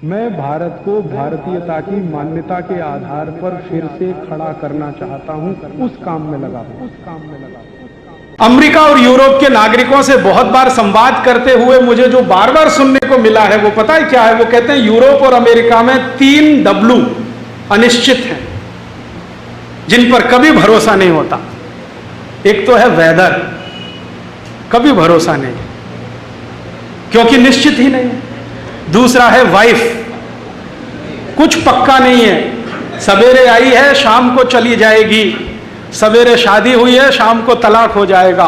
मैं भारत को भारतीयता की मान्यता के आधार पर फिर से खड़ा करना चाहता हूं, उस काम में लगा हूं। अमेरिका और यूरोप के नागरिकों से बहुत बार संवाद करते हुए मुझे जो बार बार सुनने को मिला है वो पता है क्या है? वो कहते हैं यूरोप और अमेरिका में 3 W अनिश्चित हैं जिन पर कभी भरोसा नहीं होता। एक तो है वेदर, कभी भरोसा नहीं क्योंकि निश्चित ही नहीं है। दूसरा है वाइफ, कुछ पक्का नहीं है, सवेरे आई है शाम को चली जाएगी, सवेरे शादी हुई है शाम को तलाक हो जाएगा।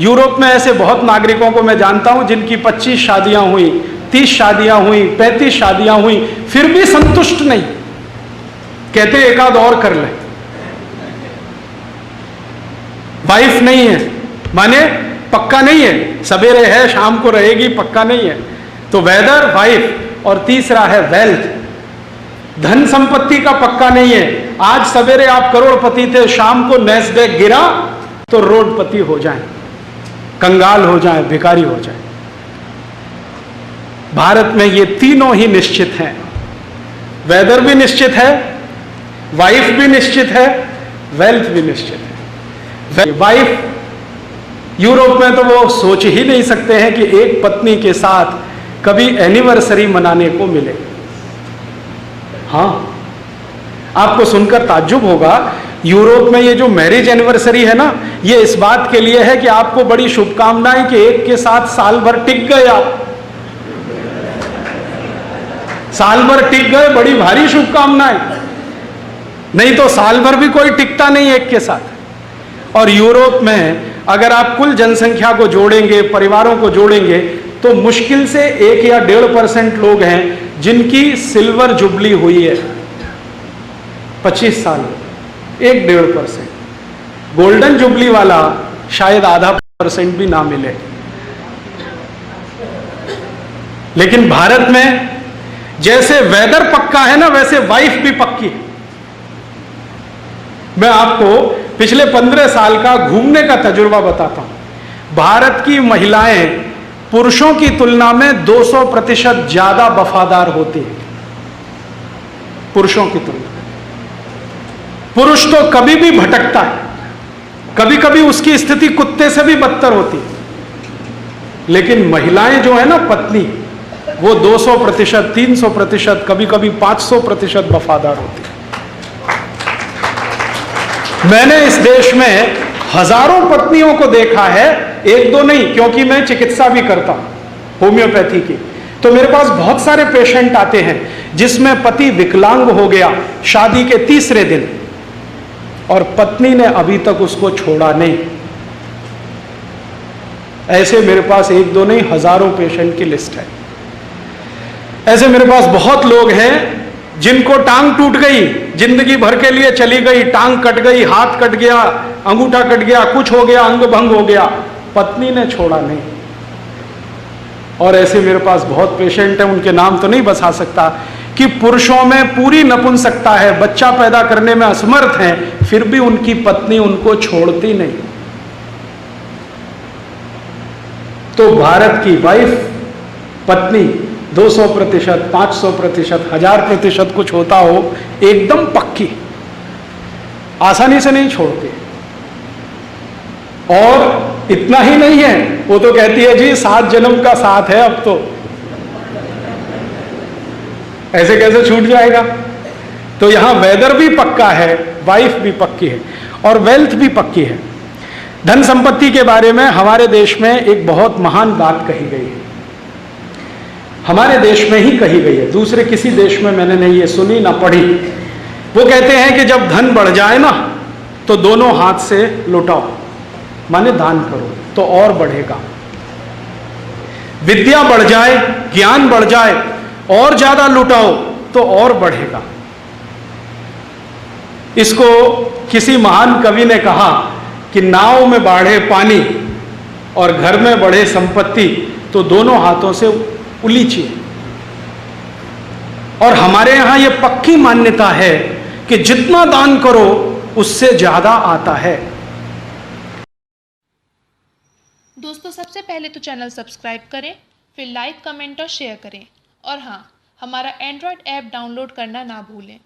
यूरोप में ऐसे बहुत नागरिकों को मैं जानता हूं जिनकी 25 शादियां हुई, 30 शादियां हुई, 35 शादियां हुई, फिर भी संतुष्ट नहीं, कहते एक आध और कर ले। वाइफ नहीं है माने पक्का नहीं है, सवेरे है शाम को रहेगी, पक्का नहीं है। तो वेदर, वाइफ, और तीसरा है वेल्थ, धन संपत्ति का पक्का नहीं है। आज सवेरे आप करोड़पति थे, शाम को नैस्डैक गिरा तो रोडपति हो जाएं, कंगाल हो जाएं, भिखारी हो जाएं। भारत में ये तीनों ही निश्चित हैं। वेदर भी निश्चित है, वाइफ भी निश्चित है, वेल्थ भी निश्चित है। वाइफ, यूरोप में तो वो सोच ही नहीं सकते हैं कि एक पत्नी के साथ कभी एनिवर्सरी मनाने को मिले। हाँ, आपको सुनकर ताज्जुब होगा, यूरोप में ये जो मैरिज एनिवर्सरी है ना, ये इस बात के लिए है कि आपको बड़ी शुभकामनाएं कि एक के साथ साल भर टिक गए आप, साल भर टिक गए, बड़ी भारी शुभकामनाएं। नहीं तो साल भर भी कोई टिकता नहीं एक के साथ। और यूरोप में अगर आप कुल जनसंख्या को जोड़ेंगे, परिवारों को जोड़ेंगे, तो मुश्किल से 1 या 1.5% लोग हैं जिनकी सिल्वर जुबली हुई है 25 साल, 1-1.5%। गोल्डन जुबली वाला शायद % भी ना मिले। लेकिन भारत में जैसे वेदर पक्का है ना, वैसे वाइफ भी पक्की है। मैं आपको पिछले 15 साल का घूमने का तजुर्बा बताता हूं। भारत की महिलाएं पुरुषों की तुलना में 200% ज्यादा वफादार होती है, पुरुषों की तुलना में। पुरुष तो कभी भी भटकता है, कभी कभी उसकी स्थिति कुत्ते से भी बदतर होती है, लेकिन महिलाएं जो है ना, पत्नी, वो 200%, 300%, कभी कभी 500% वफादार होती है। मैंने इस देश में हजारों पत्नियों को देखा है, एक दो नहीं, क्योंकि मैं चिकित्सा भी करता हूं होम्योपैथी की। तो मेरे पास बहुत सारे पेशेंट आते हैं जिसमें पति विकलांग हो गया शादी के 3रे दिन और पत्नी ने अभी तक उसको छोड़ा नहीं। ऐसे मेरे पास एक दो नहीं, हजारों पेशेंट की लिस्ट है। ऐसे मेरे पास बहुत लोग हैं जिनको टांग टूट गई, जिंदगी भर के लिए चली गई, टांग कट गई, हाथ कट गया, अंगूठा कट गया, कुछ हो गया, अंग भंग हो गया, पत्नी ने छोड़ा नहीं। और ऐसे मेरे पास बहुत पेशेंट हैं, उनके नाम तो नहीं बता सकता, कि पुरुषों में पूरी नपुंसकता है, बच्चा पैदा करने में असमर्थ हैं, फिर भी उनकी पत्नी उनको छोड़ती नहीं। तो भारत की वाइफ, पत्नी 200%, 500%, 1000% कुछ होता हो, एकदम पक्की, आसानी से नहीं छोड़ती। और इतना ही नहीं है, वो तो कहती है जी 7 जन्म का साथ है अब तो, ऐसे कैसे छूट जाएगा। तो यहां वेदर भी पक्का है, वाइफ भी पक्की है, और वेल्थ भी पक्की है। धन संपत्ति के बारे में हमारे देश में एक बहुत महान बात कही गई है, हमारे देश में ही कही गई है, दूसरे किसी देश में मैंने नहीं ये सुनी ना पढ़ी। वो कहते हैं कि जब धन बढ़ जाए ना, तो दोनों हाथ से लुटाओ, माने दान करो तो और बढ़ेगा। विद्या बढ़ जाए, ज्ञान बढ़ जाए, और ज्यादा लुटाओ तो और बढ़ेगा। इसको किसी महान कवि ने कहा कि नाव में बाढ़े पानी और घर में बढ़े संपत्ति, तो दोनों हाथों से उलीचिए। और हमारे यहां यह पक्की मान्यता है कि जितना दान करो उससे ज्यादा आता है। दोस्तों, सबसे पहले तो चैनल सब्सक्राइब करें, फिर लाइक, कमेंट और शेयर करें। और हाँ, हमारा एंड्रॉयड ऐप डाउनलोड करना ना भूलें।